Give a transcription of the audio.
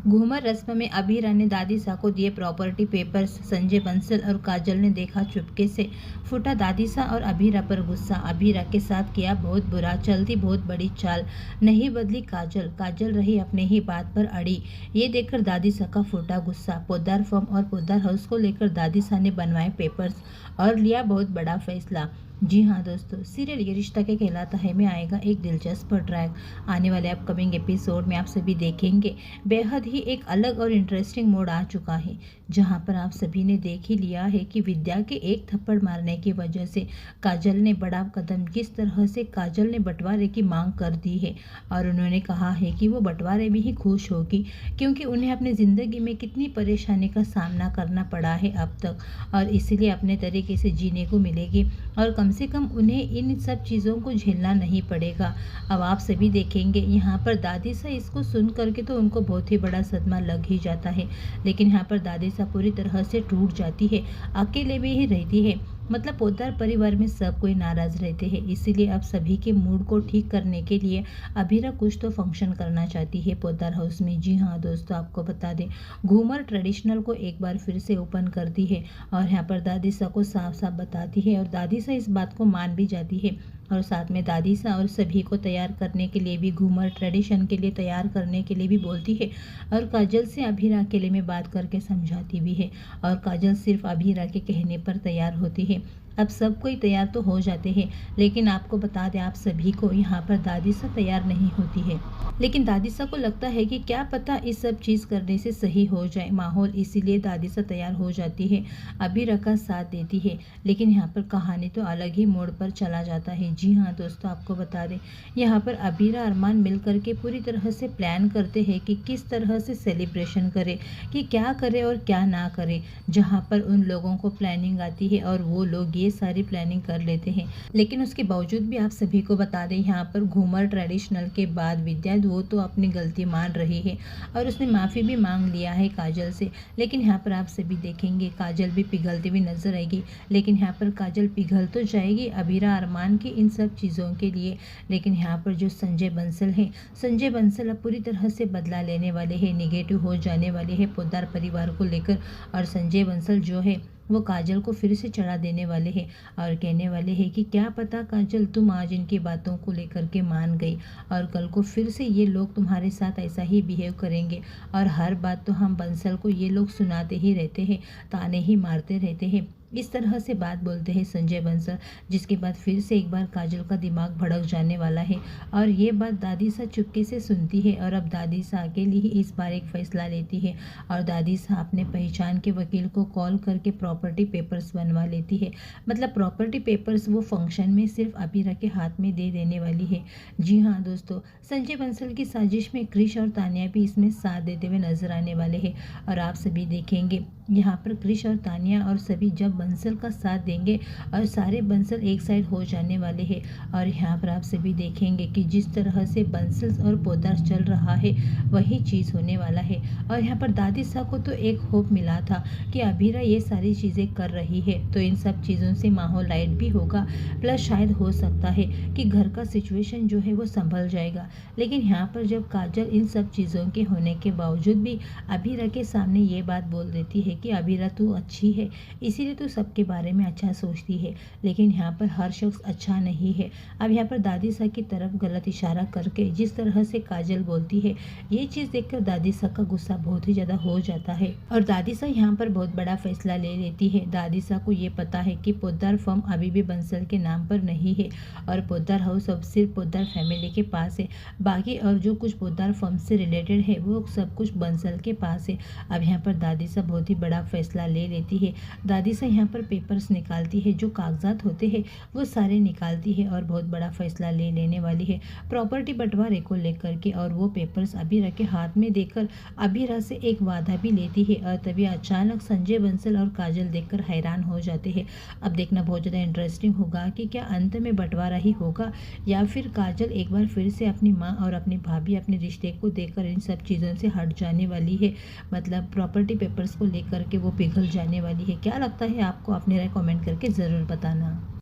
घूमर रस्म में अभीरा ने दादी सा को दिए प्रॉपर्टी पेपर्स। संजय बंसल और काजल ने देखा चुपके से। फूटा दादी सा और अभीरा पर गुस्सा। अभीरा के साथ किया बहुत बुरा, चलती बहुत बड़ी चाल। नहीं बदली काजल, काजल रही अपने ही बात पर अड़ी। ये देखकर दादी सा का फूटा गुस्सा। पोद्दार फॉर्म और पोद्दार हाउस को लेकर दादी सा ने बनवाए पेपर्स और लिया बहुत बड़ा फैसला। जी हाँ दोस्तों, सीरियल ये रिश्ता क्या कहलाता है में आएगा एक दिलचस्प ट्रैक। आने वाले अपकमिंग एपिसोड में आप सभी देखेंगे बेहद ही एक अलग और इंटरेस्टिंग मोड आ चुका है, जहां पर आप सभी ने देख ही लिया है कि विद्या के एक थप्पड़ मारने की वजह से काजल ने बड़ा कदम, किस तरह से काजल ने बंटवारे की मांग कर दी है। और उन्होंने कहा है कि वो बंटवारे में ही खुश होगी, क्योंकि उन्हें अपनी ज़िंदगी में कितनी परेशानी का सामना करना पड़ा है अब तक, और इसलिए अपने तरीके से जीने को मिलेगी और कम से कम उन्हें इन सब चीज़ों को झेलना नहीं पड़ेगा। अब आप सभी देखेंगे यहाँ पर दादी सा इसको सुन करके तो उनको बहुत ही बड़ा सदमा लग ही जाता है, लेकिन यहाँ पर दादी सा पूरी तरह से टूट जाती है, अकेले में ही रहती है। मतलब पोद्दार परिवार में सब कोई नाराज रहते हैं, इसीलिए अब सभी के मूड को ठीक करने के लिए अभीरा कुछ तो फंक्शन करना चाहती है पोद्दार हाउस में। जी हाँ दोस्तों, आपको बता दें घूमर ट्रेडिशनल को एक बार फिर से ओपन करती है और यहाँ पर दादी सा को साफ साफ बताती है और दादी सा इस बात को मान भी जाती है और साथ में दादी सा और सभी को तैयार करने के लिए भी, घूमर ट्रेडिशन के लिए तैयार करने के लिए भी बोलती है और काजल से अभीरा अकेले में बात करके समझाती भी है और काजल सिर्फ अभीरा के कहने पर तैयार होती है। अब सब कोई तैयार तो हो जाते हैं, लेकिन आपको बता दें आप सभी को यहाँ पर दादी सा तैयार नहीं होती है। लेकिन दादी सा को लगता है कि क्या पता इस सब चीज़ करने से सही हो जाए माहौल, इसीलिए दादी सा तैयार हो जाती है, अभीरा का साथ देती है। लेकिन यहाँ पर कहानी तो अलग ही मोड़ पर चला जाता है। जी हाँ दोस्तों, आपको बता दें यहाँ पर अभीरा अरमान मिल करके पूरी तरह से प्लान करते हैं कि किस तरह से सेलिब्रेशन करे, कि क्या करे और क्या ना करे। जहाँ पर उन लोगों को प्लानिंग आती है और वो लोग ये सारी प्लानिंग कर लेते हैं, लेकिन उसके बावजूद भी आप सभी को बता दें यहाँ पर घूमर ट्रेडिशनल के बाद विद्या वो तो अपनी गलती मान रही है और उसने माफ़ी भी मांग लिया है काजल से। लेकिन यहाँ पर आप सभी देखेंगे काजल भी पिघलती हुई नजर आएगी, लेकिन यहाँ पर काजल पिघल तो जाएगी अभीरा अरमान की इन सब चीज़ों के लिए। लेकिन यहाँ पर जो संजय बंसल हैं, संजय बंसल अब पूरी तरह से बदला लेने वाले हैं, निगेटिव हो जाने वाले हैं पोद्दार परिवार को लेकर। और संजय बंसल जो है वो काजल को फिर से चढ़ा देने वाले हैं और कहने वाले हैं कि क्या पता काजल तुम आज इनकी बातों को लेकर के मान गई और कल को फिर से ये लोग तुम्हारे साथ ऐसा ही बिहेव करेंगे और हर बात तो हम बंसल को ये लोग सुनाते ही रहते हैं, ताने ही मारते रहते हैं। इस तरह से बात बोलते हैं संजय बंसल, जिसके बाद फिर से एक बार काजल का दिमाग भड़क जाने वाला है और ये बात दादी सा चुपके से सुनती है और अब दादी सा अकेली ही इस बार एक फैसला लेती है और दादी सा अपने पहचान के वकील को कॉल करके प्रॉपर्टी पेपर्स बनवा लेती है। मतलब प्रॉपर्टी पेपर्स वो फंक्शन में सिर्फ अभीरा के हाथ में दे देने वाली है। जी हाँ दोस्तों, संजय बंसल की साजिश में क्रिश और तानिया भी इसमें साथ देते हुए नजर आने वाले हैं और आप सभी देखेंगे यहाँ पर क्रिश और तानिया और सभी जब बंसल का साथ देंगे और सारे बंसल एक साइड हो जाने वाले हैं। और यहाँ पर आप सभी देखेंगे कि जिस तरह से बंसल और पोद्दार चल रहा है वही चीज़ होने वाला है। और यहाँ पर दादी सा को तो एक होप मिला था कि अभीरा ये सारी चीज़ें कर रही है तो इन सब चीज़ों से माहौल लाइट भी होगा, प्लस शायद हो सकता है कि घर का सिचुएशन जो है वो संभल जाएगा। लेकिन यहाँ पर जब काजल इन सब चीज़ों के होने के बावजूद भी अभीरा के सामने ये बात बोल देती है कि अभीरा तू अच्छी है, इसीलिए तू सबके बारे में अच्छा सोचती है, लेकिन यहाँ पर हर शख्स अच्छा नहीं है। अब यहाँ पर दादी सा की तरफ गलत इशारा करके जिस तरह से काजल बोलती है, ये चीज़ देखकर दादी सा का गुस्सा बहुत ही ज़्यादा हो जाता है और दादी सा यहाँ पर बहुत बड़ा फैसला ले लेती है। दादी सा को ये पता है कि पोद्दार फर्म अभी भी बंसल के नाम पर नहीं है और पोद्दार हाउस अब सिर्फ पोद्दार फैमिली के पास है, बाकी और जो कुछ पोद्दार फर्म से रिलेटेड है वो सब कुछ बंसल के पास है। अब यहाँ पर दादी सा बहुत ही बड़ा फैसला ले लेती है। दादी सा यहाँ पर पेपर्स निकालती है, जो कागजात होते हैं वो सारे निकालती है और बहुत बड़ा फैसला ले लेने वाली है प्रॉपर्टी बंटवारे को लेकर के। और वो पेपर्स अभीरा के हाथ में देकर अभीरा से एक वादा भी लेती है और तभी अचानक संजय बंसल और काजल देखकर हैरान हो जाते हैं। अब देखना बहुत ज़्यादा इंटरेस्टिंग होगा कि क्या अंत में बंटवारा ही होगा या फिर काजल एक बार फिर से अपनी माँ और अपनी भाभी अपने रिश्ते को देकर इन सब चीज़ों से हट जाने वाली है, मतलब प्रॉपर्टी पेपर्स को लेकर के वो पिघल जाने वाली है। क्या लगता है आपको? अपनी राय कमेंट करके ज़रूर बताना।